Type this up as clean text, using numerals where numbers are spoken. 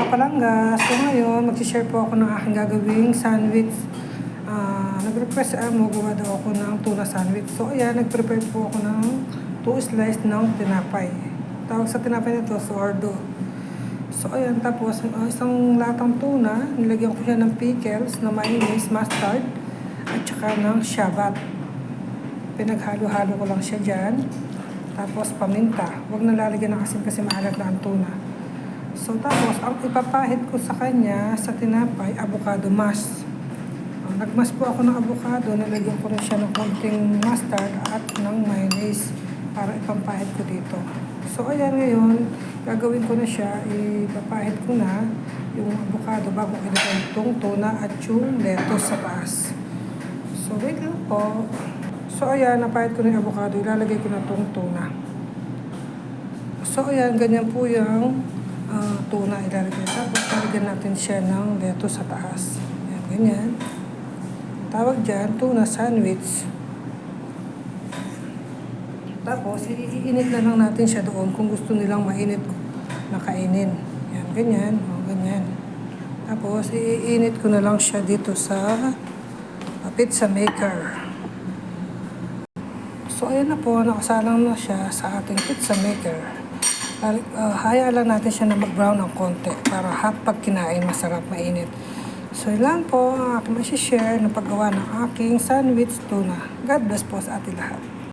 kapalangga. So ngayon, mag-share po ako ng aking gagawing sandwich. Nag-request mo, gawa daw ako ng tuna sandwich. So ayan, nag-prepare po ako ng 2 slice ng tinapay. Tawag sa tinapay nito, sourdo. So ayan, tapos isang latang tuna, nilagyan ko siya ng pickles, na mayonnaise, mustard, at saka ng shabat. Pinaghalo-halo ko lang siya dyan. Tapos paminta. Huwag na lalagyan ng asin kasi maalat na ang tuna. So tapos, ang ipapahid ko sa kanya, sa tinapay, avocado mash. Nagmas po ako ng avocado, nalagyan ko rin siya ng konting mustard at ng mayonnaise para ipampahid ko dito. So ayan, ngayon, gagawin ko na siya, ipapahid ko na yung avocado bago ilagay itong tuna at yung lettuce sa taas. So wait lang po. So ayan, napahid ko na yung avocado, ilalagay ko na itong tuna. So ayan, ganyan po yung tuna ilalagay. Tapos lalagyan natin siya ng lettuce sa taas. Ayan, ganyan. Tawag dyan, tuna sandwich. Tapos, iinit na lang natin siya doon kung gusto nilang mainit na kainin. Yan, ganyan. O, ganyan. Tapos, iinit ko na lang siya dito sa pizza maker. So, ayan na po, nakasalang na siya sa ating pizza maker. Hayaan lang natin siya na mag-brown ng konti para pag kinain, masarap, mainit. So, yun po ang aking masishare na paggawa ng aking sandwich tuna. God bless po sa ating lahat.